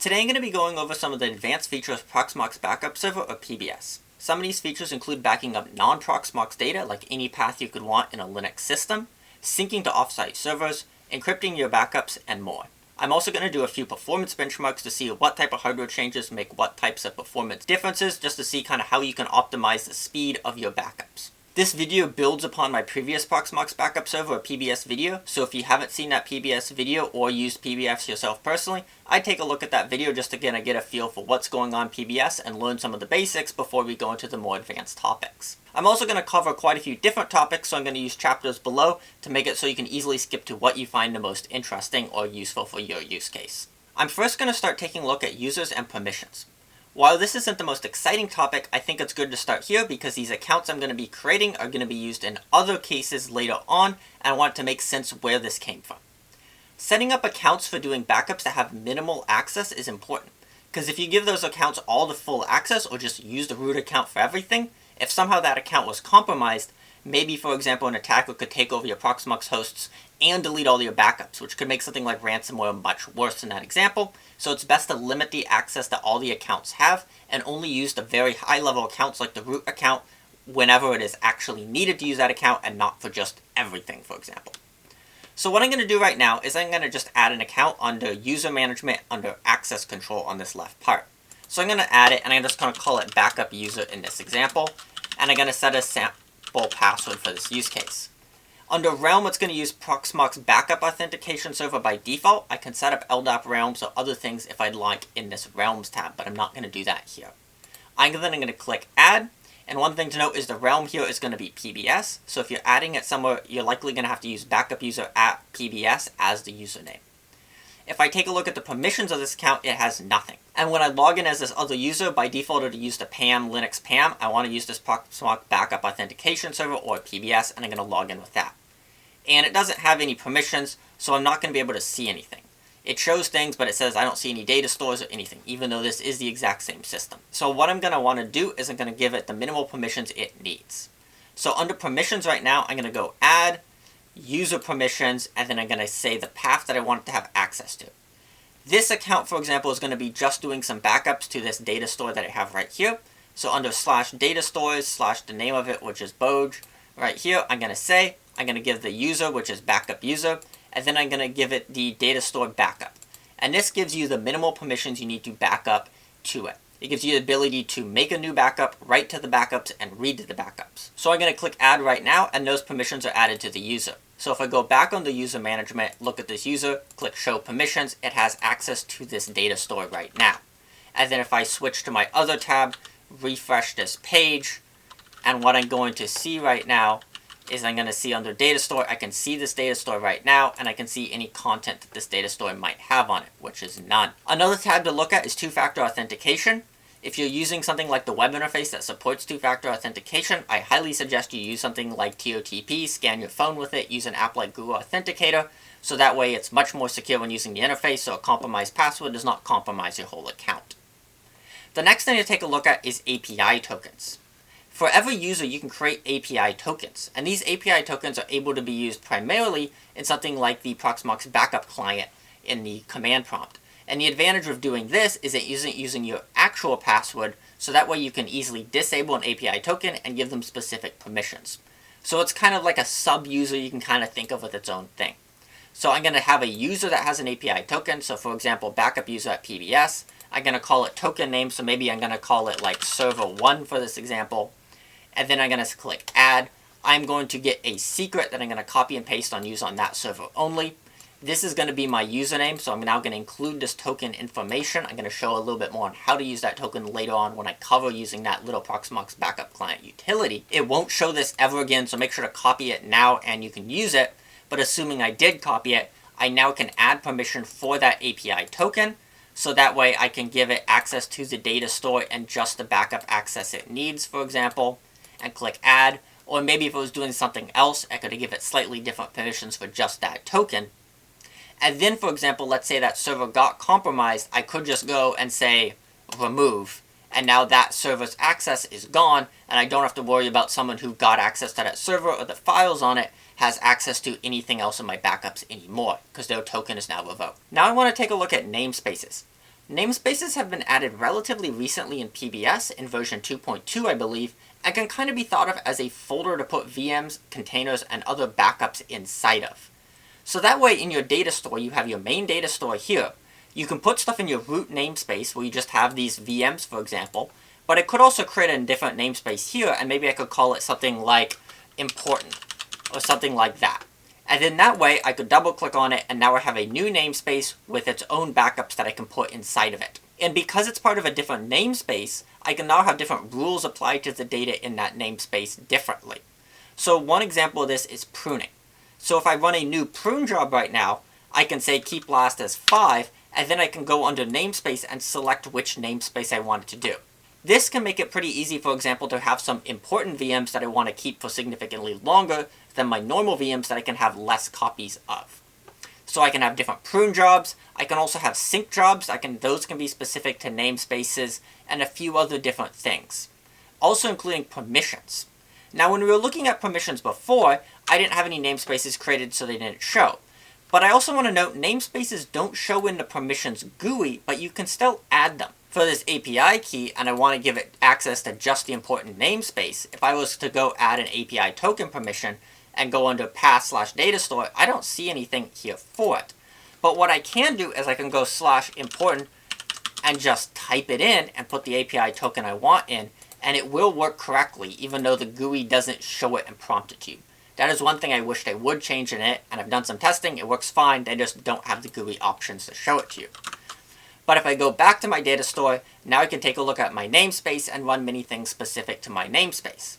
Today I'm going to be going over some of the advanced features of Proxmox Backup Server, or PBS. Some of these features include backing up non-Proxmox data like any path you could want in a Linux system, syncing to offsite servers, encrypting your backups, and more. I'm also going to do a few performance benchmarks to see what type of hardware changes make what types of performance differences, just to see kind of how you can optimize the speed of your backups. This video builds upon my previous Proxmox Backup Server, or PBS video, so if you haven't seen that PBS video or used PBS yourself personally, I'd take a look at that video just to get a feel for what's going on PBS and learn some of the basics before we go into the more advanced topics. I'm also going to cover quite a few different topics, so I'm going to use chapters below to make it so you can easily skip to what you find the most interesting or useful for your use case. I'm first going to start taking a look at users and permissions. While this isn't the most exciting topic, I think it's good to start here because these accounts I'm going to be creating are going to be used in other cases later on, and I want to make sense where this came from. Setting up accounts for doing backups that have minimal access is important, because if you give those accounts all the full access or just use the root account for everything, if somehow that account was compromised, maybe for example an attacker could take over your Proxmox hosts and delete all your backups, which could make something like ransomware much worse in that example, so it's best to limit the access that all the accounts have and only use the very high level accounts like the root account whenever it is actually needed to use that account and not for just everything, for example. So what I'm going to do right now is I'm going to just add an account under user management under access control on this left part. So I'm going to add it and I'm just going to call it backup user in this example, and I'm going to set a sample password for this use case. Under Realm, it's going to use Proxmox Backup Authentication Server by default. I can set up LDAP realms or other things if I'd like in this Realms tab, but I'm not going to do that here. I'm going to click Add, and one thing to note is the realm here is going to be PBS, so if you're adding it somewhere, you're likely going to have to use backup user at PBS as the username. If I take a look at the permissions of this account, it has nothing. And when I log in as this other user, by default it'll use the Linux PAM. I want to use this Proxmox Backup Authentication Server, or PBS, and I'm going to log in with that. And it doesn't have any permissions, so I'm not going to be able to see anything. It shows things, but it says I don't see any data stores or anything, even though this is the exact same system. So what I'm going to want to do is I'm going to give it the minimal permissions it needs. So under permissions right now, I'm going to go Add, User Permissions, and then I'm going to say the path that I want it to have access to. This account, for example, is going to be just doing some backups to this data store that I have right here. So under /data stores / the name of it, which is Boj, right here, I'm going to give the user, which is backup user, and then I'm going to give it the data store backup. And this gives you the minimal permissions you need to back up to it. It gives you the ability to make a new backup, write to the backups, and read to the backups. So I'm going to click Add right now, and those permissions are added to the user. So if I go back on the user management, look at this user, click Show Permissions, it has access to this data store right now. And then if I switch to my other tab, refresh this page, and what I'm going to see right now is I'm going to see under data store, I can see this data store right now, and I can see any content that this data store might have on it, which is none. Another tab to look at is two-factor authentication. If you're using something like the web interface that supports two-factor authentication, I highly suggest you use something like TOTP, scan your phone with it, use an app like Google Authenticator, so that way it's much more secure when using the interface, so a compromised password does not compromise your whole account. The next thing to take a look at is API tokens. For every user, you can create API tokens, and these API tokens are able to be used primarily in something like the Proxmox Backup client in the command prompt. And the advantage of doing this is it isn't using your actual password, so that way you can easily disable an API token and give them specific permissions. So it's kind of like a sub-user you can kind of think of with its own thing. So I'm going to have a user that has an API token, so for example, backup user at PBS. I'm going to call it token name, so maybe I'm going to call it like server1 for this example. And then I'm going to click Add. I'm going to get a secret that I'm going to copy and paste on use on that server only. This is going to be my username, so I'm now going to include this token information. I'm going to show a little bit more on how to use that token later on when I cover using that little Proxmox Backup Client utility. It won't show this ever again, so make sure to copy it now and you can use it. But assuming I did copy it, I now can add permission for that API token, so that way I can give it access to the data store and just the backup access it needs, for example, and click Add. Or maybe if it was doing something else, I could give it slightly different permissions for just that token. And then, for example, let's say that server got compromised, I could just go and say remove, and now that server's access is gone, and I don't have to worry about someone who got access to that server or the files on it has access to anything else in my backups anymore, because their token is now revoked. Now I want to take a look at namespaces. Namespaces have been added relatively recently in PBS in version 2.2, I believe, and can kind of be thought of as a folder to put VMs, containers, and other backups inside of. So that way in your data store, you have your main data store here. You can put stuff in your root namespace where you just have these VMs, for example, but it could also create a different namespace here, and maybe I could call it something like important, or something like that. And then that way, I could double click on it, and now I have a new namespace with its own backups that I can put inside of it. And because it's part of a different namespace, I can now have different rules applied to the data in that namespace differently. So one example of this is pruning. So if I run a new prune job right now, I can say keep last as 5, and then I can go under namespace and select which namespace I want it to do. This can make it pretty easy, for example, to have some important VMs that I want to keep for significantly longer than my normal VMs that I can have less copies of. So I can have different prune jobs. I can also have sync jobs. Those can be specific to namespaces and a few other different things. Also including permissions. Now when we were looking at permissions before, I didn't have any namespaces created so they didn't show. But I also want to note namespaces don't show in the permissions GUI, but you can still add them. For this API key, and I want to give it access to just the important namespace, if I was to go add an API token permission and go under path/datastore, I don't see anything here for it. But what I can do is I can go /important and just type it in and put the API token I want in, and it will work correctly, even though the GUI doesn't show it and prompt it to you. That is one thing I wish they would change in it, and I've done some testing, it works fine, they just don't have the GUI options to show it to you. But if I go back to my data store, now I can take a look at my namespace and run many things specific to my namespace.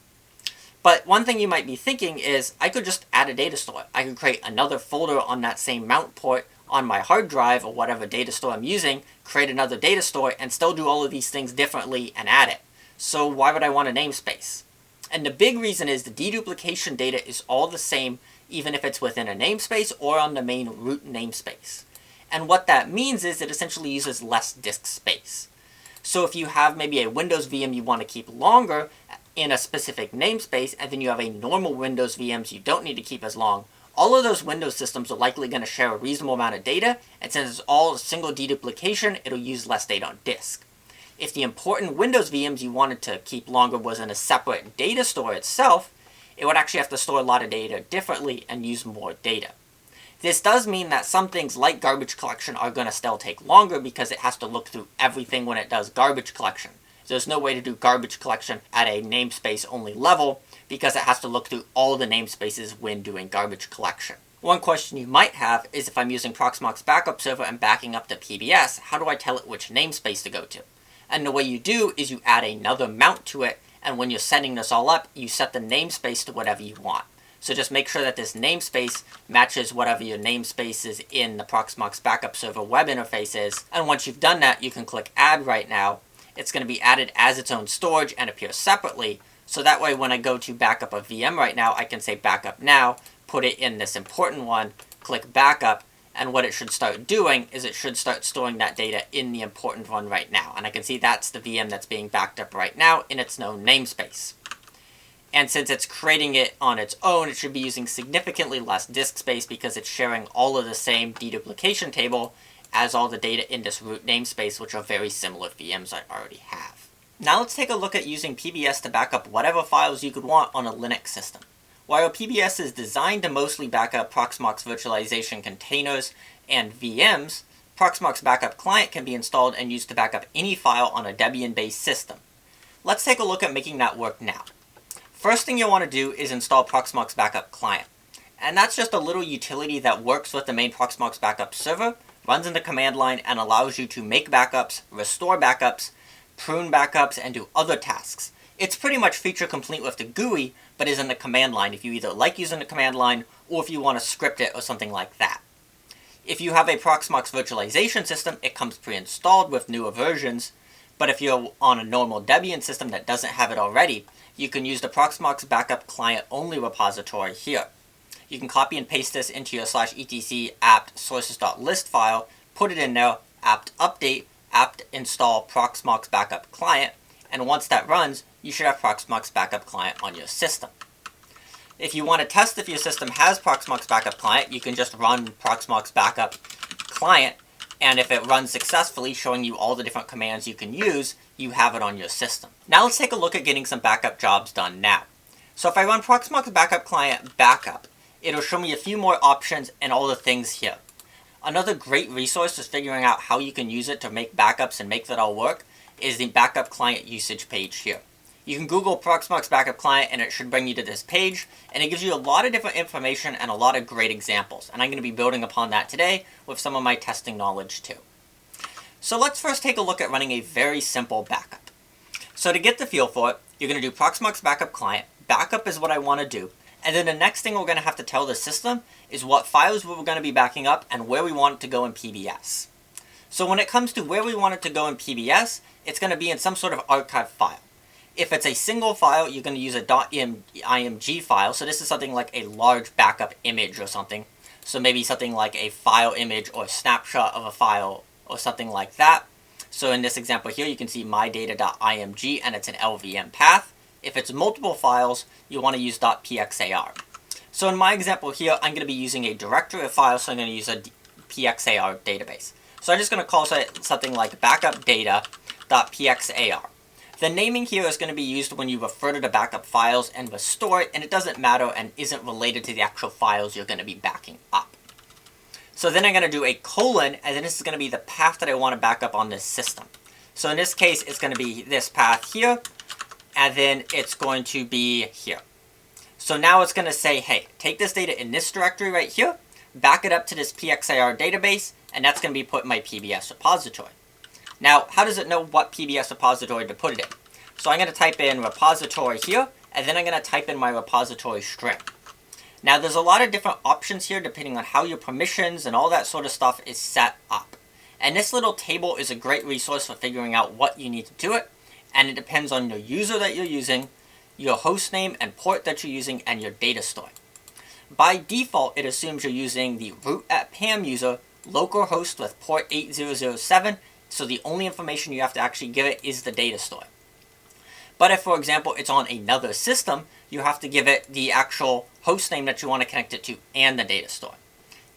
But one thing you might be thinking is, I could just add a data store. I could create another folder on that same mount port on my hard drive or whatever data store I'm using, create another data store, and still do all of these things differently and add it. So why would I want a namespace? And the big reason is the deduplication data is all the same, even if it's within a namespace or on the main root namespace. And what that means is it essentially uses less disk space. So if you have maybe a Windows VM you want to keep longer in a specific namespace, and then you have a normal Windows VMs you don't need to keep as long, all of those Windows systems are likely going to share a reasonable amount of data, and since it's all a single deduplication, it'll use less data on disk. If the important Windows VMs you wanted to keep longer was in a separate data store itself, it would actually have to store a lot of data differently and use more data. This does mean that some things like garbage collection are going to still take longer because it has to look through everything when it does garbage collection. There's no way to do garbage collection at a namespace only level because it has to look through all the namespaces when doing garbage collection. One question you might have is if I'm using Proxmox Backup Server and backing up to PBS, how do I tell it which namespace to go to? And the way you do is you add another mount to it, and when you're setting this all up, you set the namespace to whatever you want. So just make sure that this namespace matches whatever your namespace is in the Proxmox Backup Server web interface is. And once you've done that, you can click Add right now. It's going to be added as its own storage and appear separately. So that way when I go to backup a VM right now, I can say backup now, put it in this important one, click backup, and what it should start doing is it should start storing that data in the important one right now. And I can see that's the VM that's being backed up right now in its known namespace. And since it's creating it on its own, it should be using significantly less disk space because it's sharing all of the same deduplication table as all the data in this root namespace, which are very similar VMs I already have. Now let's take a look at using PBS to back up whatever files you could want on a Linux system. While PBS is designed to mostly back up Proxmox virtualization containers and VMs, Proxmox Backup Client can be installed and used to back up any file on a Debian-based system. Let's take a look at making that work now. First thing you'll want to do is install Proxmox Backup Client. And that's just a little utility that works with the main Proxmox Backup Server, runs in the command line, and allows you to make backups, restore backups, prune backups, and do other tasks. It's pretty much feature complete with the GUI, but is in the command line if you either like using the command line or if you want to script it or something like that. If you have a Proxmox virtualization system, it comes pre-installed with newer versions, but if you're on a normal Debian system that doesn't have it already, you can use the Proxmox Backup Client only repository here. You can copy and paste this into your /etc apt sources.list file, put it in there, apt update, apt install Proxmox Backup Client, and once that runs, you should have Proxmox Backup Client on your system. If you want to test if your system has Proxmox Backup Client, you can just run Proxmox Backup Client And if it runs successfully, showing you all the different commands you can use, you have it on your system. Now let's take a look at getting some backup jobs done now. So if I run Proxmox Backup Client Backup, it'll show me a few more options and all the things here. Another great resource is figuring out how you can use it to make backups and make that all work is the Backup Client usage page here. You can Google Proxmox Backup Client and it should bring you to this page, and it gives you a lot of different information and a lot of great examples. And I'm going to be building upon that today with some of my testing knowledge too. So let's first take a look at running a very simple backup. So to get the feel for it, you're going to do Proxmox Backup Client. Backup is what I want to do. And then the next thing we're going to have to tell the system is what files we're going to be backing up and where we want it to go in PBS. So when it comes to where we want it to go in PBS, it's going to be in some sort of archive file. If it's a single file, you're going to use a .img file. So this is something like a large backup image or something. So maybe something like a file image or snapshot of a file or something like that. So in this example here, you can see mydata.img and it's an LVM path. If it's multiple files, you want to use .pxar. So in my example here, I'm going to be using a directory of files, so I'm going to use a pxar database. So I'm just going to call it something like backupdata.pxar. The naming here is going to be used when you refer to the backup files and restore it, and it doesn't matter and isn't related to the actual files you're going to be backing up. So then I'm going to do a colon, and then this is going to be the path that I want to back up on this system. So in this case, it's going to be this path here, and then it's going to be here. So now it's going to say, hey, take this data in this directory right here, back it up to this pxar database, and that's going to be put in my PBS repository. Now, how does it know what PBS repository to put it in? So I'm going to type in repository here, and then I'm going to type in my repository string. Now, there's a lot of different options here depending on how your permissions and all that sort of stuff is set up. And this little table is a great resource for figuring out what you need to do it, and it depends on your user that you're using, your host name and port that you're using, and your data store. By default, it assumes you're using the root@pam user, localhost with port 8007, so the only information you have to actually give it is the data store. But if, for example, it's on another system, you have to give it the actual host name that you want to connect it to and the data store.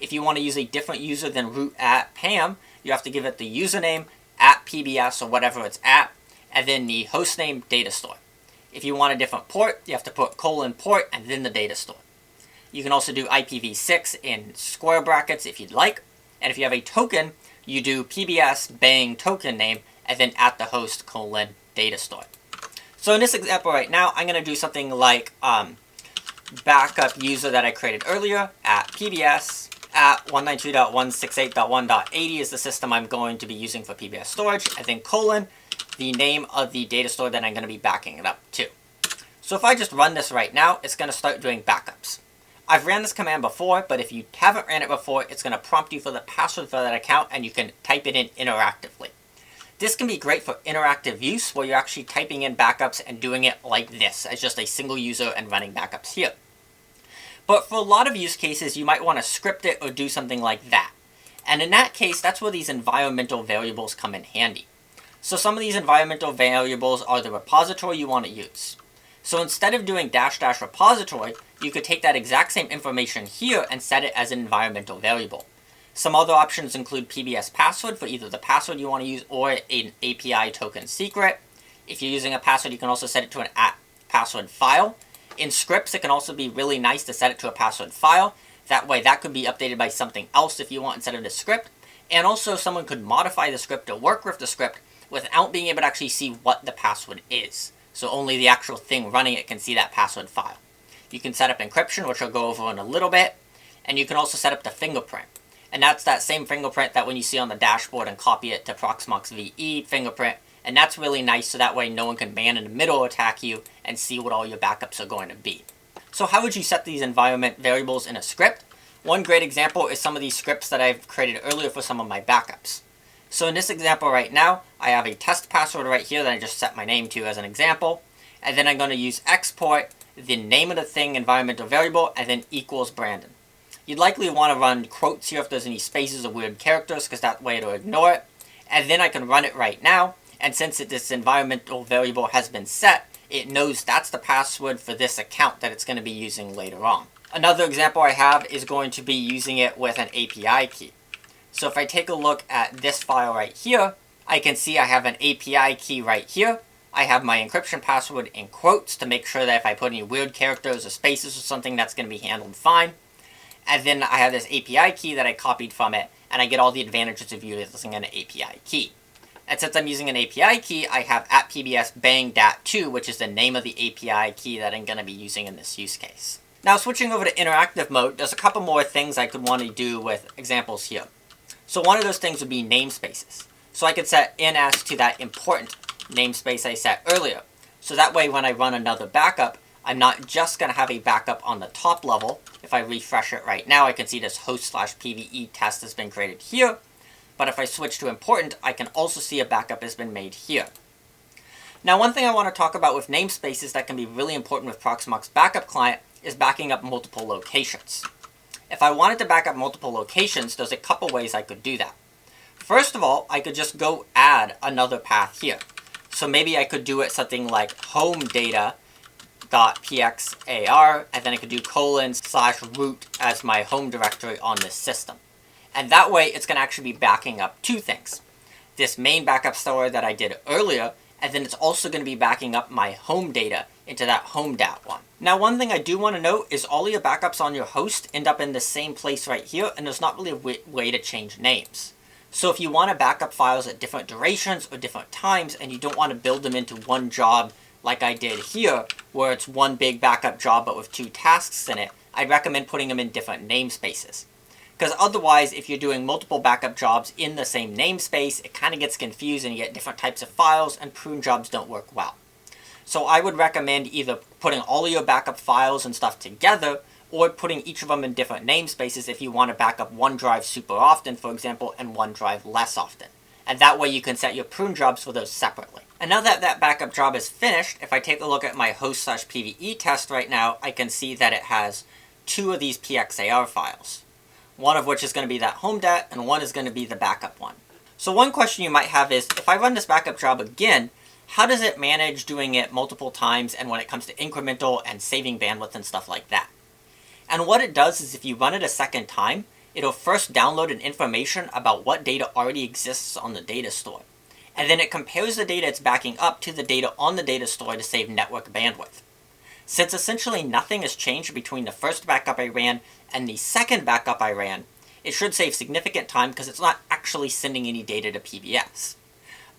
If you want to use a different user than root@pam, you have to give it the username, @pbs or whatever it's at, and then the host name, data store. If you want a different port, you have to put :port and then the data store. You can also do IPv6 in square brackets if you'd like. And if you have a token, you do PBS bang token name and then @the host : data store. So in this example right now, I'm going to do something like backup user that I created earlier @PBS @192.168.1.80 is the system I'm going to be using for PBS storage, and then : the name of the data store that I'm going to be backing it up to. So if I just run this right now, it's going to start doing backups. I've ran this command before, but if you haven't ran it before, it's going to prompt you for the password for that account, and you can type it in interactively. This can be great for interactive use, where you're actually typing in backups and doing it like this, as just a single user and running backups here. But for a lot of use cases, you might want to script it or do something like that. And in that case, that's where these environmental variables come in handy. So some of these environmental variables are the repository you want to use. So instead of doing -- repository, you could take that exact same information here and set it as an environmental variable. Some other options include PBS password for either the password you want to use or an API token secret. If you're using a password, you can also set it to an @password file. In scripts, it can also be really nice to set it to a password file. That way, that could be updated by something else if you want instead of the script. And also, someone could modify the script or work with the script without being able to actually see what the password is. So only the actual thing running it can see that password file. You can set up encryption, which I'll go over in a little bit. And you can also set up the fingerprint. And that's that same fingerprint that when you see on the dashboard and copy it to Proxmox VE fingerprint. And that's really nice, so that way no one can man in the middle attack you and see what all your backups are going to be. So how would you set these environment variables in a script? One great example is some of these scripts that I've created earlier for some of my backups. So in this example right now, I have a test password right here that I just set my name to as an example. And then I'm going to use export, the name of the thing, environmental variable, and then equals Brandon. You'd likely want to run quotes here if there's any spaces or weird characters, because that way it'll ignore it. And then I can run it right now. And since this environmental variable has been set, it knows that's the password for this account that it's going to be using later on. Another example I have is going to be using it with an API key. So if I take a look at this file right here, I can see I have an API key right here. I have my encryption password in quotes to make sure that if I put any weird characters or spaces or something, that's going to be handled fine. And then I have this API key that I copied from it, and I get all the advantages of using an API key. And since I'm using an API key, I have at PBS bang dat2, which is the name of the API key that I'm going to be using in this use case. Now switching over to interactive mode, there's a couple more things I could want to do with examples here. So one of those things would be namespaces. So I could set ns to that important namespace I set earlier. So that way when I run another backup, I'm not just going to have a backup on the top level. If I refresh it right now, I can see this host/pve test has been created here. But if I switch to important, I can also see a backup has been made here. Now one thing I want to talk about with namespaces that can be really important with Proxmox Backup Client is backing up multiple locations. If I wanted to back up multiple locations, there's a couple ways I could do that. First of all, I could just go add another path here. So maybe I could do it something like home data.pxar, and then I could do :/root as my home directory on this system. And that way, it's going to actually be backing up two things. This main backup store that I did earlier, and then it's also going to be backing up my home data into that home dat one. Now, one thing I do want to note is all of your backups on your host end up in the same place right here, and there's not really a way to change names. So if you want to back up files at different durations or different times, and you don't want to build them into one job like I did here, where it's one big backup job but with two tasks in it, I'd recommend putting them in different namespaces. Because otherwise, if you're doing multiple backup jobs in the same namespace, it kind of gets confused and you get different types of files, and prune jobs don't work well. So I would recommend either putting all of your backup files and stuff together, or putting each of them in different namespaces if you want to back up one drive super often, for example, and one drive less often. And that way you can set your prune jobs for those separately. And now that that backup job is finished, if I take a look at my host/pve test right now, I can see that it has two of these pxar files. One of which is going to be that home dat, and one is going to be the backup one. So one question you might have is, if I run this backup job again, how does it manage doing it multiple times and when it comes to incremental and saving bandwidth and stuff like that? And what it does is if you run it a second time, it'll first download an information about what data already exists on the data store. And then it compares the data it's backing up to the data on the data store to save network bandwidth. Since essentially nothing has changed between the first backup I ran and the second backup I ran, it should save significant time because it's not actually sending any data to PBS.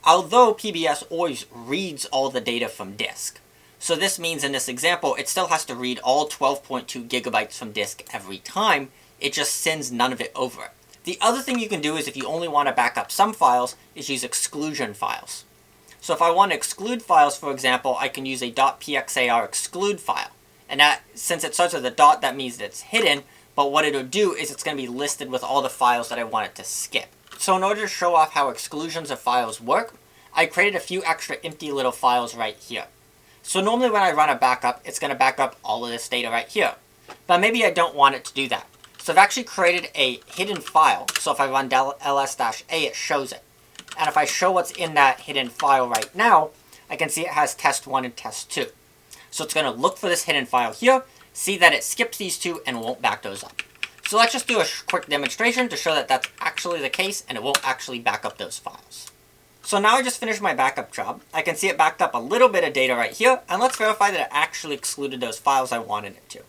Although PBS always reads all the data from disk. So this means in this example, it still has to read all 12.2 gigabytes from disk every time, it just sends none of it over. The other thing you can do is if you only want to back up some files, is use exclusion files. So if I want to exclude files, for example, I can use a .pxar exclude file. And that, since it starts with a dot, that means that it's hidden, but what it'll do is it's going to be listed with all the files that I want it to skip. So in order to show off how exclusions of files work, I created a few extra empty little files right here. So normally when I run a backup, it's going to back up all of this data right here. But maybe I don't want it to do that. So I've actually created a hidden file. So if I run ls-a, it shows it. And if I show what's in that hidden file right now, I can see it has test1 and test2. So it's going to look for this hidden file here, see that it skips these two, and won't back those up. So let's just do a quick demonstration to show that that's actually the case, and it won't actually back up those files. So now I just finished my backup job. I can see it backed up a little bit of data right here, and let's verify that it actually excluded those files I wanted it to.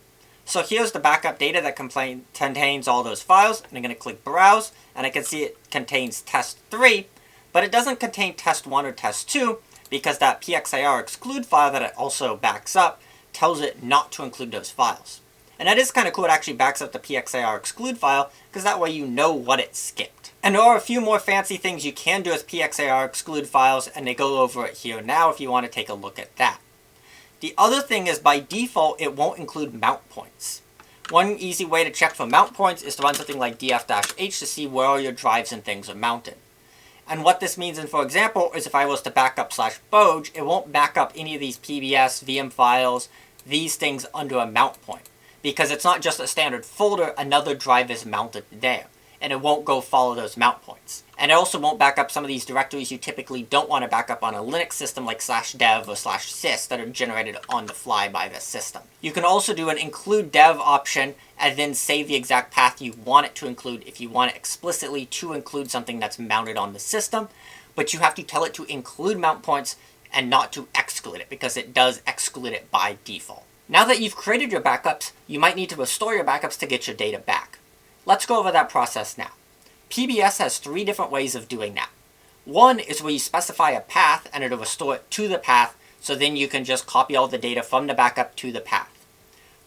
So here's the backup data that contains all those files, and I'm going to click Browse, and I can see it contains test3, but it doesn't contain test1 or test2, because that pxar exclude file that it also backs up tells it not to include those files. And that is kind of cool, it actually backs up the pxar exclude file, because that way you know what it skipped. And there are a few more fancy things you can do with pxar exclude files, and they go over it here now if you want to take a look at that. The other thing is, by default, it won't include mount points. One easy way to check for mount points is to run something like df-h to see where all your drives and things are mounted. And what this means, for example, is if I was to backup /boj, it won't back up any of these PBS, VM files, these things under a mount point. Because it's not just a standard folder, another drive is mounted there. and it won't go follow those mount points. And it also won't back up some of these directories you typically don't want to back up on a Linux system like /dev or /sys that are generated on the fly by the system. You can also do an include dev option and then save the exact path you want it to include if you want it explicitly to include something that's mounted on the system, but you have to tell it to include mount points and not to exclude it, because it does exclude it by default. Now that you've created your backups, you might need to restore your backups to get your data back. Let's go over that process now. PBS has 3 different ways of doing that. One is where you specify a path and it'll restore it to the path, so then you can just copy all the data from the backup to the path.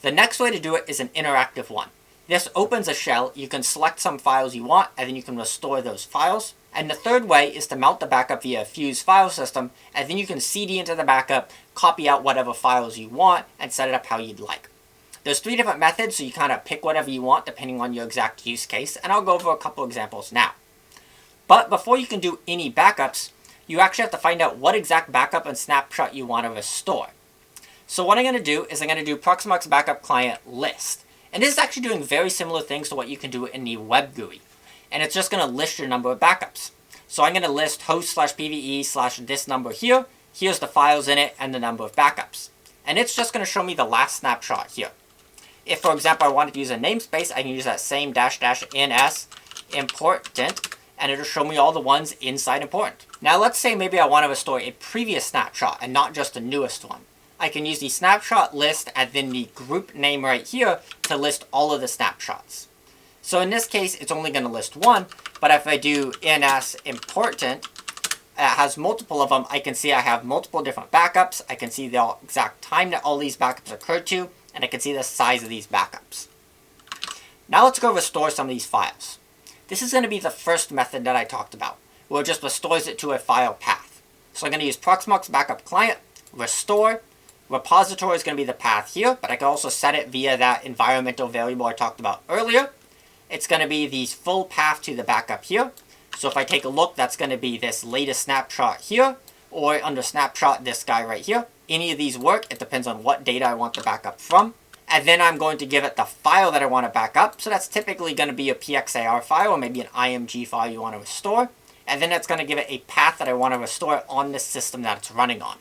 The next way to do it is an interactive one. This opens a shell, you can select some files you want, and then you can restore those files. And the third way is to mount the backup via a fused file system, and then you can CD into the backup, copy out whatever files you want, and set it up how you'd like. There's 3 different methods, so you kind of pick whatever you want depending on your exact use case, and I'll go over a couple examples now. But before you can do any backups, you actually have to find out what exact backup and snapshot you want to restore. So what I'm going to do is I'm going to do Proxmox Backup Client list. And this is actually doing very similar things to what you can do in the web GUI. And it's just going to list your number of backups. So I'm going to list host/pve/this number here. Here's the files in it and the number of backups. And it's just going to show me the last snapshot here. If, for example, I wanted to use a namespace, I can use that same --ns important, and it'll show me all the ones inside important. Now let's say maybe I want to restore a previous snapshot and not just the newest one. I can use the snapshot list and then the group name right here to list all of the snapshots. So in this case, it's only going to list one, but if I do ns important, it has multiple of them. I can see I have multiple different backups. I can see the exact time that all these backups occurred to, and I can see the size of these backups. Now let's go restore some of these files. This is going to be the first method that I talked about, where it just restores it to a file path. So I'm going to use Proxmox Backup Client, restore. Repository is going to be the path here, but I can also set it via that environmental variable I talked about earlier. It's going to be the full path to the backup here. So if I take a look, that's going to be this latest snapshot here, or under snapshot, this guy right here. Any of these work. It depends on what data I want to back up from. And then I'm going to give it the file that I want to back up. So that's typically going to be a PXAR file, or maybe an IMG file you want to restore. And then it's going to give it a path that I want to restore on the system that it's running on.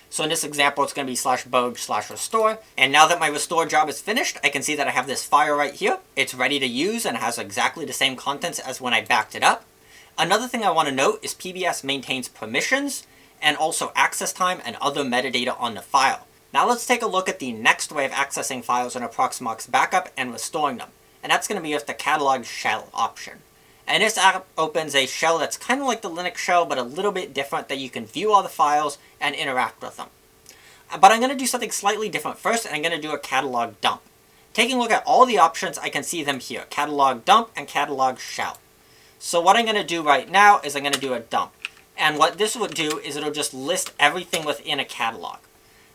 So in this example, it's going to be /bogue/restore. And now that my restore job is finished, I can see that I have this file right here. It's ready to use and has exactly the same contents as when I backed it up. Another thing I want to note is PBS maintains permissions and also access time and other metadata on the file. Now let's take a look at the next way of accessing files in a Proxmox backup and restoring them. And that's going to be with the catalog shell option. And this app opens a shell that's kind of like the Linux shell, but a little bit different, that you can view all the files and interact with them. But I'm going to do something slightly different first, and I'm going to do a catalog dump. Taking a look at all the options, I can see them here: catalog dump and catalog shell. So what I'm going to do right now is I'm going to do a dump. And what this would do is it'll just list everything within a catalog.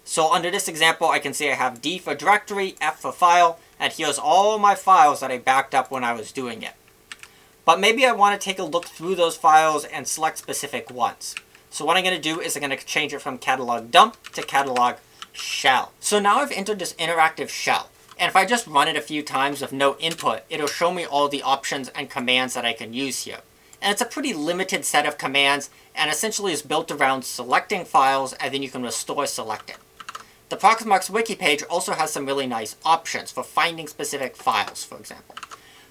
So under this example, I can see I have D for directory, F for file, and here's all my files that I backed up when I was doing it. But maybe I want to take a look through those files and select specific ones. So what I'm going to do is I'm going to change it from catalog dump to catalog shell. So now I've entered this interactive shell. And if I just run it a few times with no input, it'll show me all the options and commands that I can use here. And it's a pretty limited set of commands, and essentially is built around selecting files, and then you can restore selected. The Proxmox wiki page also has some really nice options for finding specific files, for example.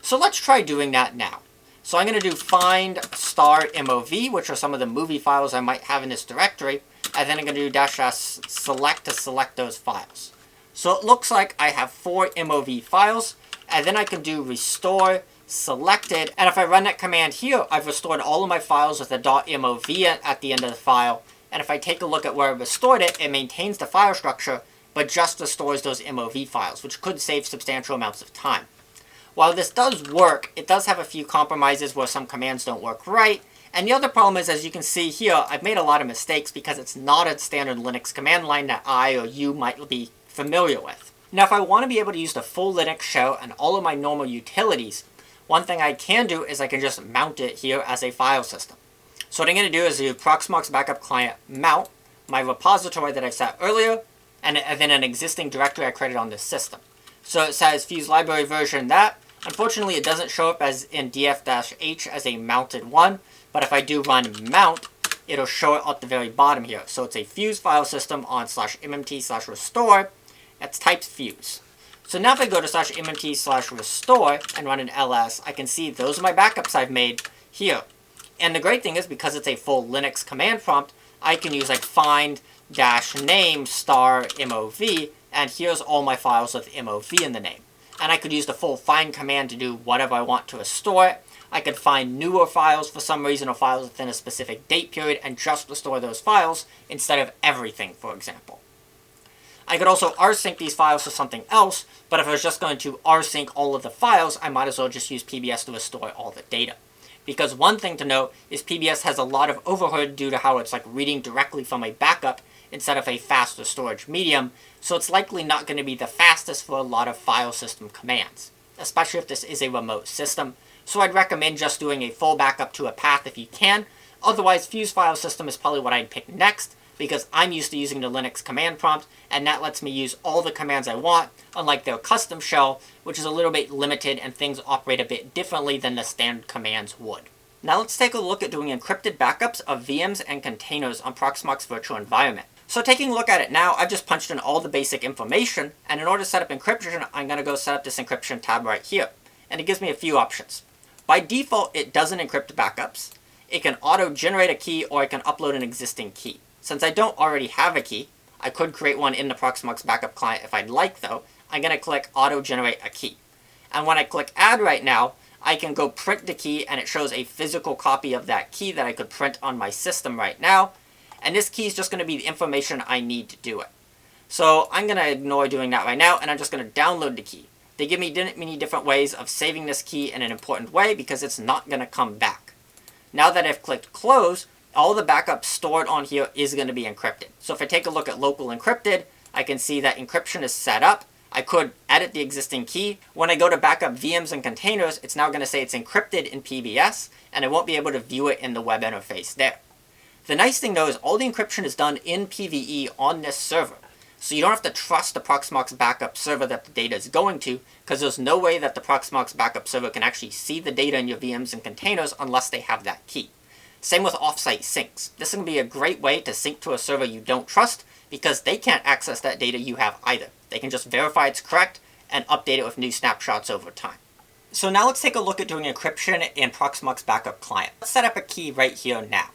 So let's try doing that now. So I'm going to do find *mov, which are some of the movie files I might have in this directory, and then I'm going to do --select to select those files. So it looks like I have 4 MOV files, and then I can do restore selected, and if I run that command here, I've restored all of my files with a .mov at the end of the file. And if I take a look at where I restored it, it maintains the file structure, but just restores those MOV files, which could save substantial amounts of time. While this does work, it does have a few compromises where some commands don't work right. And the other problem is, as you can see here, I've made a lot of mistakes because it's not a standard Linux command line that I or you might be familiar with. Now, if I want to be able to use the full Linux shell and all of my normal utilities, one thing I can do is I can just mount it here as a file system. So what I'm going to do is do Proxmox Backup Client mount my repository that I set earlier, and then an existing directory I created on this system. So it says fuse library version that, Unfortunately, it doesn't show up as in df-h as a mounted one, but if I do run mount, it'll show it at the very bottom here. So it's a fuse file system on /mmt/restore. That's typed fuse. So now if I go to /mmt/restore and run an ls, I can see those are my backups I've made here. And the great thing is, because it's a full Linux command prompt, I can use like find -name *mov, and here's all my files with mov in the name. And I could use the full find command to do whatever I want to restore it. I could find newer files for some reason, or files within a specific date period, and just restore those files instead of everything, for example. I could also rsync these files to something else, but if I was just going to rsync all of the files, I might as well just use PBS to restore all the data. Because one thing to note is PBS has a lot of overhead due to how it's like reading directly from a backup instead of a faster storage medium, so it's likely not going to be the fastest for a lot of file system commands, especially if this is a remote system. So I'd recommend just doing a full backup to a path if you can. Otherwise, fuse file system is probably what I'd pick next, because I'm used to using the Linux command prompt, and that lets me use all the commands I want, unlike their custom shell, which is a little bit limited and things operate a bit differently than the standard commands would. Now let's take a look at doing encrypted backups of VMs and containers on Proxmox virtual environment. So taking a look at it now, I've just punched in all the basic information, and in order to set up encryption, I'm going to go set up this encryption tab right here. And it gives me a few options. By default, it doesn't encrypt backups. It can auto-generate a key, or it can upload an existing key. Since I don't already have a key, I could create one in the Proxmox Backup client if I'd like though. I'm going to click auto-generate a key. And when I click add right now, I can go print the key, and it shows a physical copy of that key that I could print on my system right now. And this key is just going to be the information I need to do it. So I'm going to ignore doing that right now, and I'm just going to download the key. They give me many different ways of saving this key in an important way because it's not going to come back. Now that I've clicked close, all the backup stored on here is going to be encrypted. So if I take a look at local encrypted, I can see that encryption is set up. I could edit the existing key. When I go to backup VMs and containers, it's now going to say it's encrypted in PBS, and I won't be able to view it in the web interface there. The nice thing though is all the encryption is done in PVE on this server. So you don't have to trust the Proxmox Backup Server that the data is going to, because there's no way that the Proxmox Backup Server can actually see the data in your VMs and containers unless they have that key. Same with offsite syncs. This is going to be a great way to sync to a server you don't trust, because they can't access that data you have either. They can just verify it's correct and update it with new snapshots over time. So now let's take a look at doing encryption in Proxmox Backup Client. Let's set up a key right here now.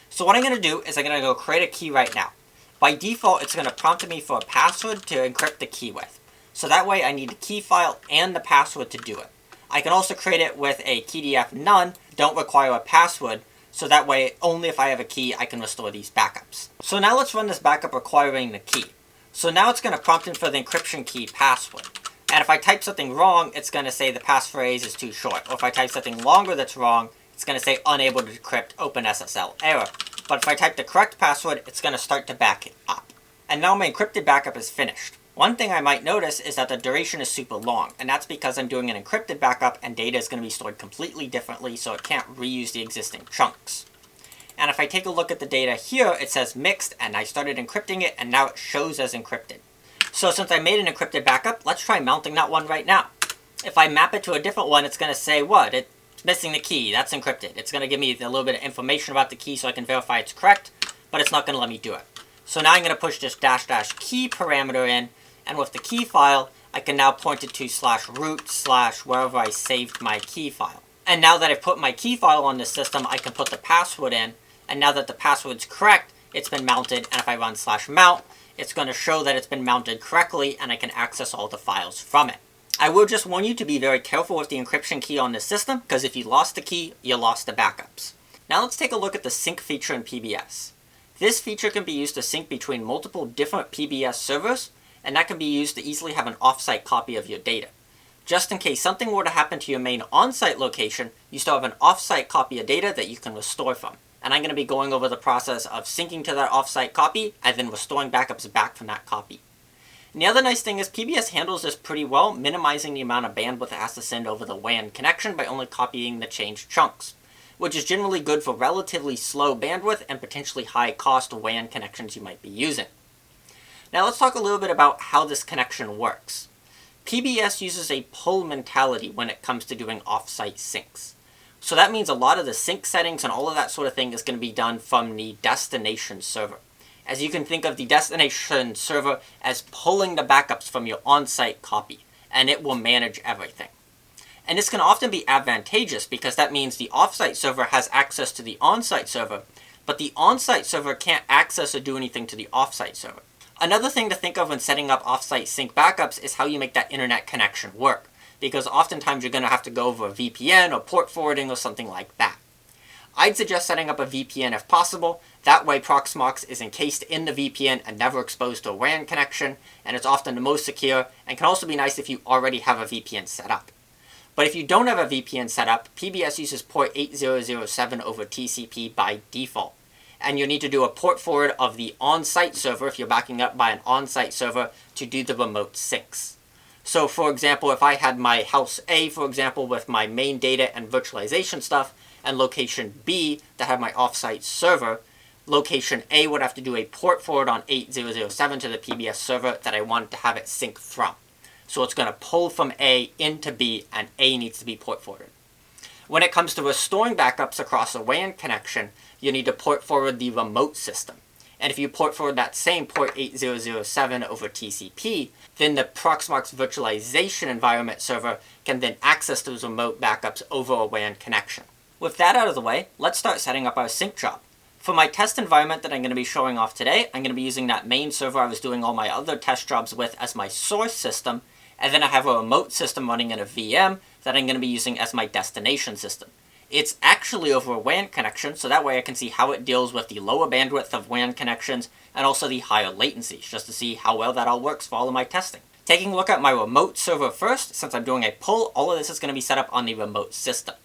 So what I'm going to do is I'm going to go create a key right now. By default, it's going to prompt me for a password to encrypt the key with. So that way I need the key file and the password to do it. I can also create it with a KDF none, don't require a password, so that way only if I have a key I can restore these backups. So now let's run this backup requiring the key. So now it's going to prompt in for the encryption key password. And if I type something wrong, it's going to say the passphrase is too short. Or if I type something longer that's wrong, it's going to say unable to decrypt OpenSSL error. But if I type the correct password, it's going to start to back it up. And now my encrypted backup is finished. One thing I might notice is that the duration is super long, and that's because I'm doing an encrypted backup and data is going to be stored completely differently, so it can't reuse the existing chunks. And if I take a look at the data here, it says mixed, and I started encrypting it, and now it shows as encrypted. So since I made an encrypted backup, let's try mounting that one right now. If I map it to a different one, it's going to say what? It's missing the key, that's encrypted. It's going to give me a little bit of information about the key so I can verify it's correct, but it's not going to let me do it. So now I'm going to push this --key parameter in, and with the key file, I can now point it to /root/ wherever I saved my key file. And now that I've put my key file on this system, I can put the password in, and now that the password's correct, it's been mounted, and if I run /mount, it's going to show that it's been mounted correctly, and I can access all the files from it. I will just warn you to be very careful with the encryption key on this system, because if you lost the key, you lost the backups. Now let's take a look at the sync feature in PBS. This feature can be used to sync between multiple different PBS servers, and that can be used to easily have an offsite copy of your data. Just in case something were to happen to your main on-site location, you still have an offsite copy of data that you can restore from. And I'm going to be going over the process of syncing to that offsite copy, and then restoring backups back from that copy. And the other nice thing is PBS handles this pretty well, minimizing the amount of bandwidth it has to send over the WAN connection by only copying the changed chunks, which is generally good for relatively slow bandwidth and potentially high-cost WAN connections you might be using. Now let's talk a little bit about how this connection works. PBS uses a pull mentality when it comes to doing offsite syncs. So that means a lot of the sync settings and all of that sort of thing is going to be done from the destination server. As you can think of the destination server as pulling the backups from your on-site copy, and it will manage everything. And this can often be advantageous because that means the offsite server has access to the on-site server, but the on-site server can't access or do anything to the offsite server. Another thing to think of when setting up offsite sync backups is how you make that internet connection work, because oftentimes you're going to have to go over a VPN or port forwarding or something like that. I'd suggest setting up a VPN if possible. That way Proxmox is encased in the VPN and never exposed to a WAN connection, and it's often the most secure, and can also be nice if you already have a VPN set up. But if you don't have a VPN set up, PBS uses port 8007 over TCP by default. And you'll need to do a port forward of the on-site server, if you're backing up by an on-site server, to do the remote syncs. So for example, if I had my house A, for example, with my main data and virtualization stuff, and location B that had my off-site server, location A would have to do a port forward on 8007 to the PBS server that I wanted to have it sync from. So it's going to pull from A into B, and A needs to be port forwarded. When it comes to restoring backups across a WAN connection, you need to port forward the remote system. And if you port forward that same port 8007 over TCP, then the Proxmox virtualization environment server can then access those remote backups over a WAN connection. With that out of the way, let's start setting up our sync job. For my test environment that I'm going to be showing off today, I'm going to be using that main server I was doing all my other test jobs with as my source system, and then I have a remote system running in a VM that I'm going to be using as my destination system. It's actually over a WAN connection, so that way I can see how it deals with the lower bandwidth of WAN connections and also the higher latencies, just to see how well that all works for all of my testing. Taking a look at my remote server first, since I'm doing a pull, all of this is going to be set up on the remote system.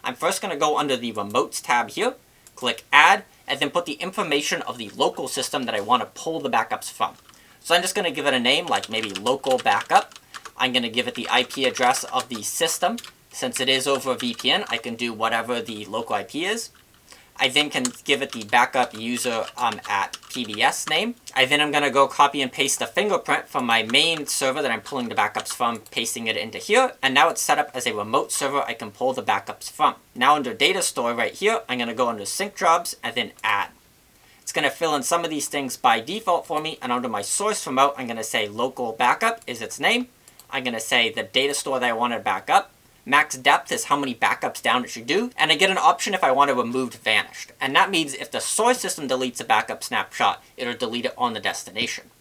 I'm first going to go under the Remotes tab here, click Add, and then put the information of the local system that I want to pull the backups from. So I'm just going to give it a name, like maybe local backup. I'm going to give it the IP address of the system. Since it is over a VPN, I can do whatever the local IP is. I then can give it the backup user at PBS name. I then am going to go copy and paste the fingerprint from my main server that I'm pulling the backups from, pasting it into here, and now it's set up as a remote server I can pull the backups from. Now under data store right here, I'm going to go under sync jobs and then add. It's going to fill in some of these things by default for me, and under my source remote, I'm going to say local backup is its name. I'm going to say the data store that I want to back up. Max depth is how many backups down it should do, and I get an option if I want to remove vanished. And that means if the source system deletes a backup snapshot, it'll delete it on the destination.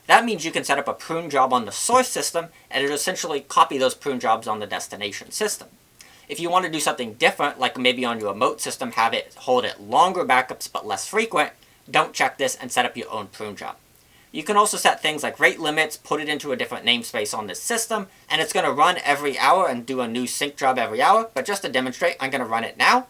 That means you can set up a prune job on the source system, and it'll essentially copy those prune jobs on the destination system. If you want to do something different, like maybe on your remote system, have it hold it longer backups but less frequent, don't check this and set up your own prune job. You can also set things like rate limits, put it into a different namespace on this system, and it's going to run every hour and do a new sync job every hour, but just to demonstrate, I'm going to run it now.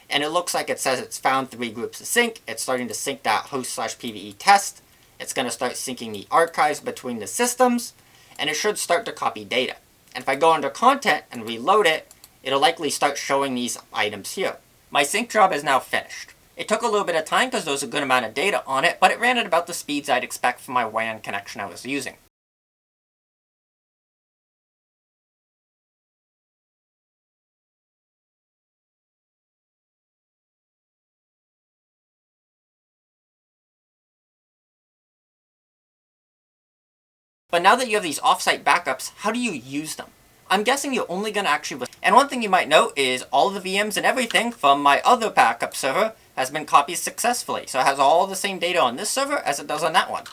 And it looks like it says it's found 3 groups of sync. It's starting to sync that host/PVE test. It's going to start syncing the archives between the systems, and it should start to copy data. And if I go under content and reload it, it'll likely start showing these items here. My sync job is now finished. It took a little bit of time because there was a good amount of data on it, but it ran at about the speeds I'd expect from my WAN connection I was using. But now that you have these offsite backups, how do you use them? I'm guessing you're only going to actually... And one thing you might note is all the VMs and everything from my other backup server has been copied successfully. So it has all the same data on this server as it does on that one.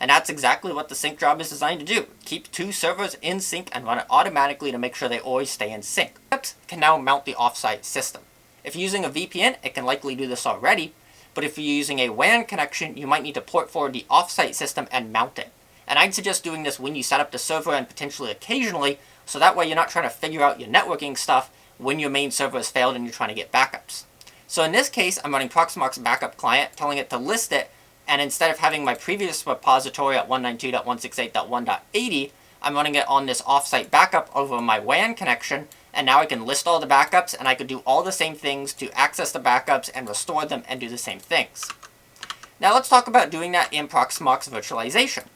And that's exactly what the sync job is designed to do. Keep 2 servers in sync and run it automatically to make sure they always stay in sync. It can now mount the offsite system. If you're using a VPN, it can likely do this already. But if you're using a WAN connection, you might need to port forward the offsite system and mount it. And I'd suggest doing this when you set up the server and potentially occasionally, so that way you're not trying to figure out your networking stuff when your main server has failed and you're trying to get backups. So in this case, I'm running Proxmox Backup Client, telling it to list it, and instead of having my previous repository at 192.168.1.80, I'm running it on this offsite backup over my WAN connection, and now I can list all the backups, and I could do all the same things to access the backups and restore them and do the same things. Now let's talk about doing that in Proxmox virtualization.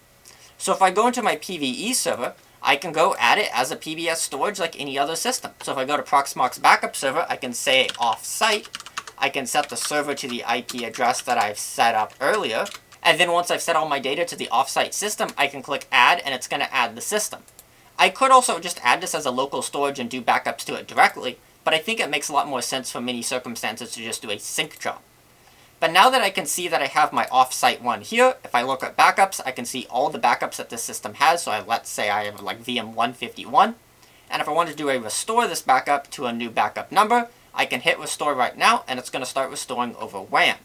So if I go into my PVE server, I can go add it as a PBS storage like any other system. So if I go to Proxmox Backup Server, I can say Offsite. I can set the server to the IP address that I've set up earlier. And then once I've set all my data to the Offsite system, I can click Add, and it's going to add the system. I could also just add this as a local storage and do backups to it directly, but I think it makes a lot more sense for many circumstances to just do a sync job. But now that I can see that I have my Offsite one here, if I look at backups, I can see all the backups that this system has. So let's say I have like VM 151. And if I want to do a restore this backup to a new backup number, I can hit restore right now, and it's going to start restoring over WAN.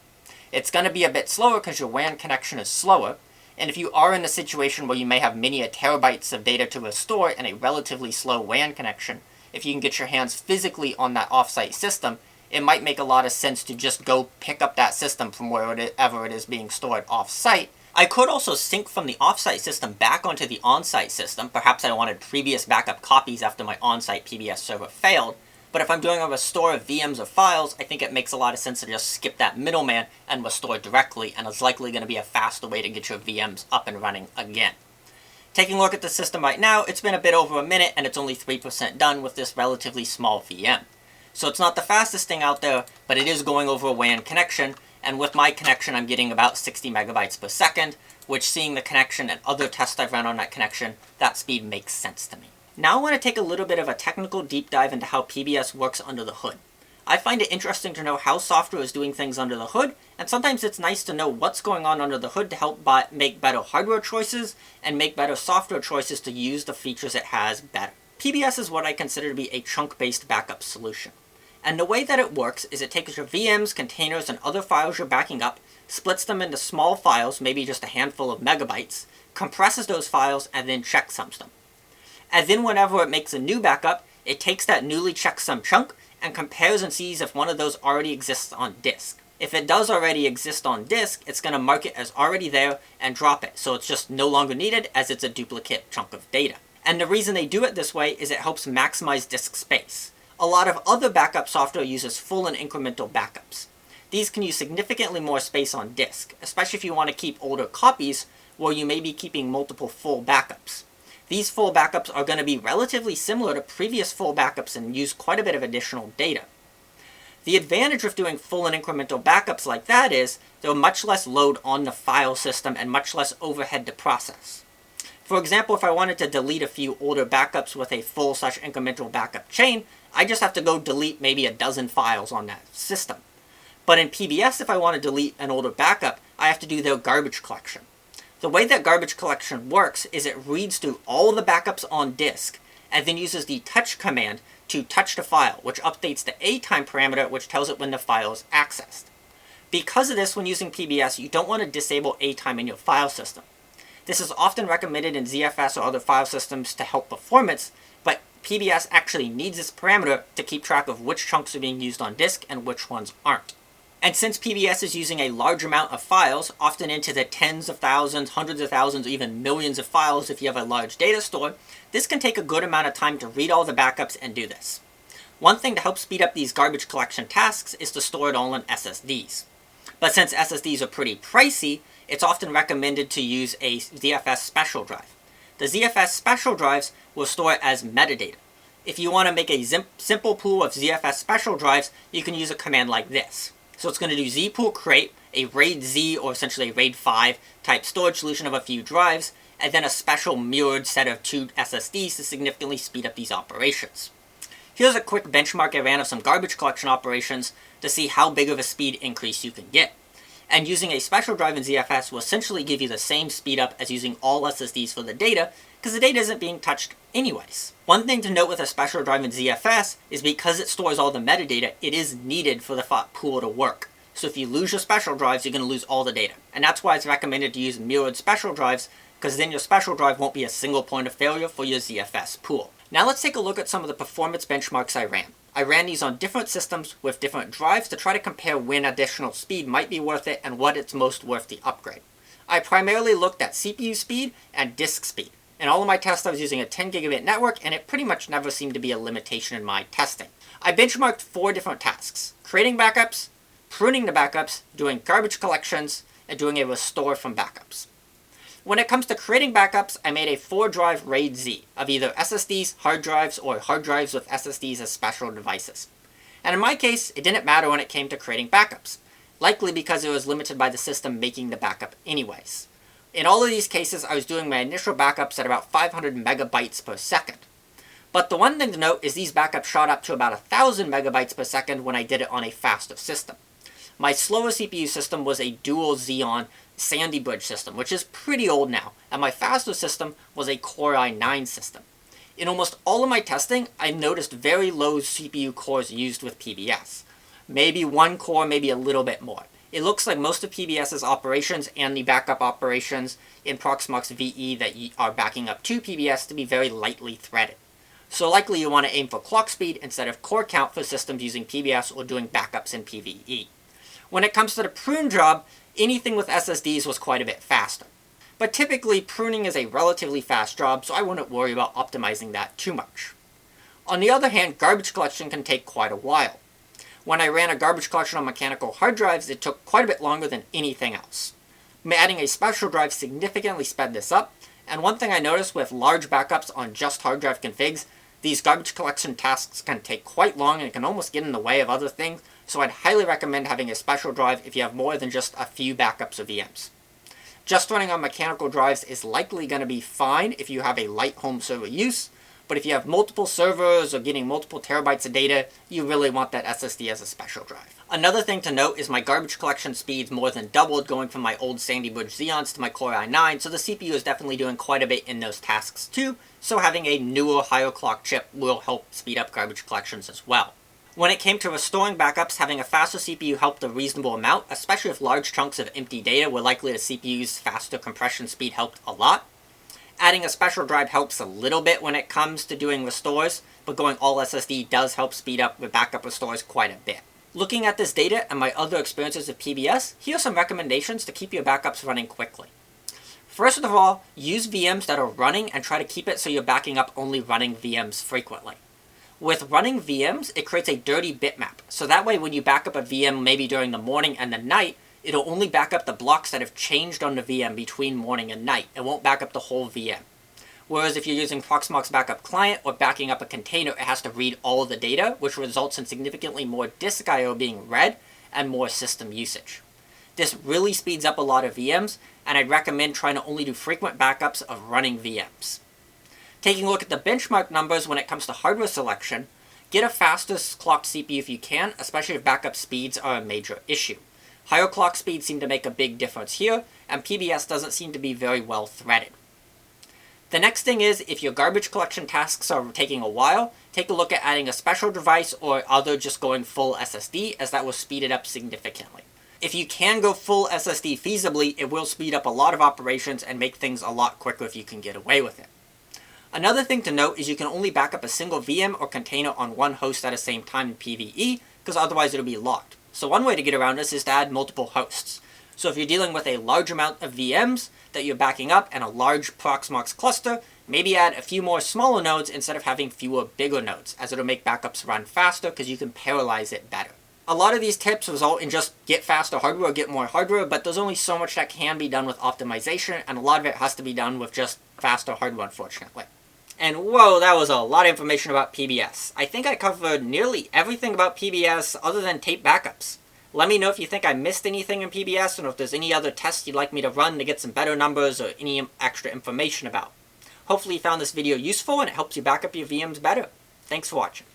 It's going to be a bit slower because your WAN connection is slower. And if you are in a situation where you may have many terabytes of data to restore in a relatively slow WAN connection, if you can get your hands physically on that Offsite system, it might make a lot of sense to just go pick up that system from wherever it is being stored off-site. I could also sync from the off-site system back onto the on-site system. Perhaps I wanted previous backup copies after my on-site PBS server failed. But if I'm doing a restore of VMs or files, I think it makes a lot of sense to just skip that middleman and restore directly, and it's likely going to be a faster way to get your VMs up and running again. Taking a look at the system right now, it's been a bit over a minute, and it's only 3% done with this relatively small VM. So it's not the fastest thing out there, but it is going over a WAN connection, and with my connection I'm getting about 60 megabytes per second, which, seeing the connection and other tests I've run on that connection, that speed makes sense to me. Now I want to take a little bit of a technical deep dive into how PBS works under the hood. I find it interesting to know how software is doing things under the hood, and sometimes it's nice to know what's going on under the hood to help make better hardware choices and make better software choices to use the features it has better. PBS is what I consider to be a chunk-based backup solution. And the way that it works is it takes your VMs, containers, and other files you're backing up, splits them into small files, maybe just a handful of megabytes, compresses those files, and then checksums them. And then whenever it makes a new backup, it takes that newly checksum chunk and compares and sees if one of those already exists on disk. If it does already exist on disk, it's going to mark it as already there and drop it, so it's just no longer needed as it's a duplicate chunk of data. And the reason they do it this way is it helps maximize disk space. A lot of other backup software uses full and incremental backups. These can use significantly more space on disk, especially if you want to keep older copies where you may be keeping multiple full backups. These full backups are going to be relatively similar to previous full backups and use quite a bit of additional data. The advantage of doing full and incremental backups like that is there are much less load on the file system and much less overhead to process. For example, if I wanted to delete a few older backups with a full/incremental backup chain, I just have to go delete maybe a dozen files on that system. But in PBS, if I want to delete an older backup, I have to do their garbage collection. The way that garbage collection works is it reads through all the backups on disk and then uses the touch command to touch the file, which updates the A-time parameter, which tells it when the file is accessed. Because of this, when using PBS, you don't want to disable A-time in your file system. This is often recommended in ZFS or other file systems to help performance, but PBS actually needs this parameter to keep track of which chunks are being used on disk and which ones aren't. And since PBS is using a large amount of files, often into the tens of thousands, hundreds of thousands, or even millions of files if you have a large data store, this can take a good amount of time to read all the backups and do this. One thing to help speed up these garbage collection tasks is to store it all in SSDs. But since SSDs are pretty pricey, it's often recommended to use a ZFS special drive. The ZFS special drives will store it as metadata. If you want to make a simple pool of ZFS special drives, you can use a command like this. So it's going to do zpool create a RAID Z, or essentially a RAID 5 type storage solution of a few drives, and then a special mirrored set of 2 SSDs to significantly speed up these operations. Here's a quick benchmark I ran of some garbage collection operations to see how big of a speed increase you can get. And using a special drive in ZFS will essentially give you the same speed up as using all SSDs for the data, because the data isn't being touched anyways. One thing to note with a special drive in ZFS is because it stores all the metadata, it is needed for the pool to work. So if you lose your special drives, you're going to lose all the data. And that's why it's recommended to use mirrored special drives, because then your special drive won't be a single point of failure for your ZFS pool. Now let's take a look at some of the performance benchmarks I ran. I ran these on different systems with different drives to try to compare when additional speed might be worth it and what it's most worth the upgrade. I primarily looked at CPU speed and disk speed. In all of my tests, I was using a 10 gigabit network, and it pretty much never seemed to be a limitation in my testing. I benchmarked 4 different tasks: creating backups, pruning the backups, doing garbage collections, and doing a restore from backups. When it comes to creating backups, I made a 4-drive RAID Z of either SSDs, hard drives, or hard drives with SSDs as special devices. And in my case, it didn't matter when it came to creating backups, likely because it was limited by the system making the backup anyways. In all of these cases, I was doing my initial backups at about 500 megabytes per second. But the one thing to note is these backups shot up to about 1,000 megabytes per second when I did it on a faster system. My slower CPU system was a dual Xeon Sandy Bridge system, which is pretty old now, and my faster system was a Core i9 system. In almost all of my testing, I noticed very low CPU cores used with PBS. Maybe one core, maybe a little bit more. It looks like most of PBS's operations and the backup operations in Proxmox VE that are backing up to PBS to be very lightly threaded. So likely you want to aim for clock speed instead of core count for systems using PBS or doing backups in PVE. When it comes to the prune job, anything with SSDs was quite a bit faster. But typically, pruning is a relatively fast job, so I wouldn't worry about optimizing that too much. On the other hand, garbage collection can take quite a while. When I ran a garbage collection on mechanical hard drives, it took quite a bit longer than anything else. Adding a special drive significantly sped this up, and one thing I noticed with large backups on just hard drive configs, these garbage collection tasks can take quite long and can almost get in the way of other things, so I'd highly recommend having a special drive if you have more than just a few backups of VMs. Just running on mechanical drives is likely going to be fine if you have a light home server use, but if you have multiple servers or getting multiple terabytes of data, you really want that SSD as a special drive. Another thing to note is my garbage collection speeds more than doubled going from my old Sandy Bridge Xeons to my Core i9, so the CPU is definitely doing quite a bit in those tasks too, so having a newer, higher clock chip will help speed up garbage collections as well. When it came to restoring backups, having a faster CPU helped a reasonable amount, especially if large chunks of empty data were likely the CPU's faster compression speed helped a lot. Adding a special drive helps a little bit when it comes to doing restores, but going all SSD does help speed up with backup restores quite a bit. Looking at this data and my other experiences with PBS, here are some recommendations to keep your backups running quickly. First of all, use VMs that are running and try to keep it so you're backing up only running VMs frequently. With running VMs, it creates a dirty bitmap, so that way when you back up a VM maybe during the morning and the night, it'll only back up the blocks that have changed on the VM between morning and night. It won't back up the whole VM. Whereas if you're using Proxmox Backup Client or backing up a container, it has to read all of the data, which results in significantly more disk I/O being read and more system usage. This really speeds up a lot of VMs, and I'd recommend trying to only do frequent backups of running VMs. Taking a look at the benchmark numbers when it comes to hardware selection, get a faster clocked CPU if you can, especially if backup speeds are a major issue. Higher clock speeds seem to make a big difference here, and PBS doesn't seem to be very well threaded. The next thing is, if your garbage collection tasks are taking a while, take a look at adding a special device or other just going full SSD, as that will speed it up significantly. If you can go full SSD feasibly, it will speed up a lot of operations and make things a lot quicker if you can get away with it. Another thing to note is you can only back up a single VM or container on one host at the same time in PvE, because otherwise it'll be locked. So one way to get around this is to add multiple hosts. So if you're dealing with a large amount of VMs that you're backing up and a large Proxmox cluster, maybe add a few more smaller nodes instead of having fewer bigger nodes, as it'll make backups run faster because you can parallelize it better. A lot of these tips result in just get faster hardware or get more hardware, but there's only so much that can be done with optimization, and a lot of it has to be done with just faster hardware, unfortunately. And whoa, that was a lot of information about PBS. I think I covered nearly everything about PBS other than tape backups. Let me know if you think I missed anything in PBS, and if there's any other tests you'd like me to run to get some better numbers or any extra information about. Hopefully you found this video useful and it helps you back up your VMs better. Thanks for watching.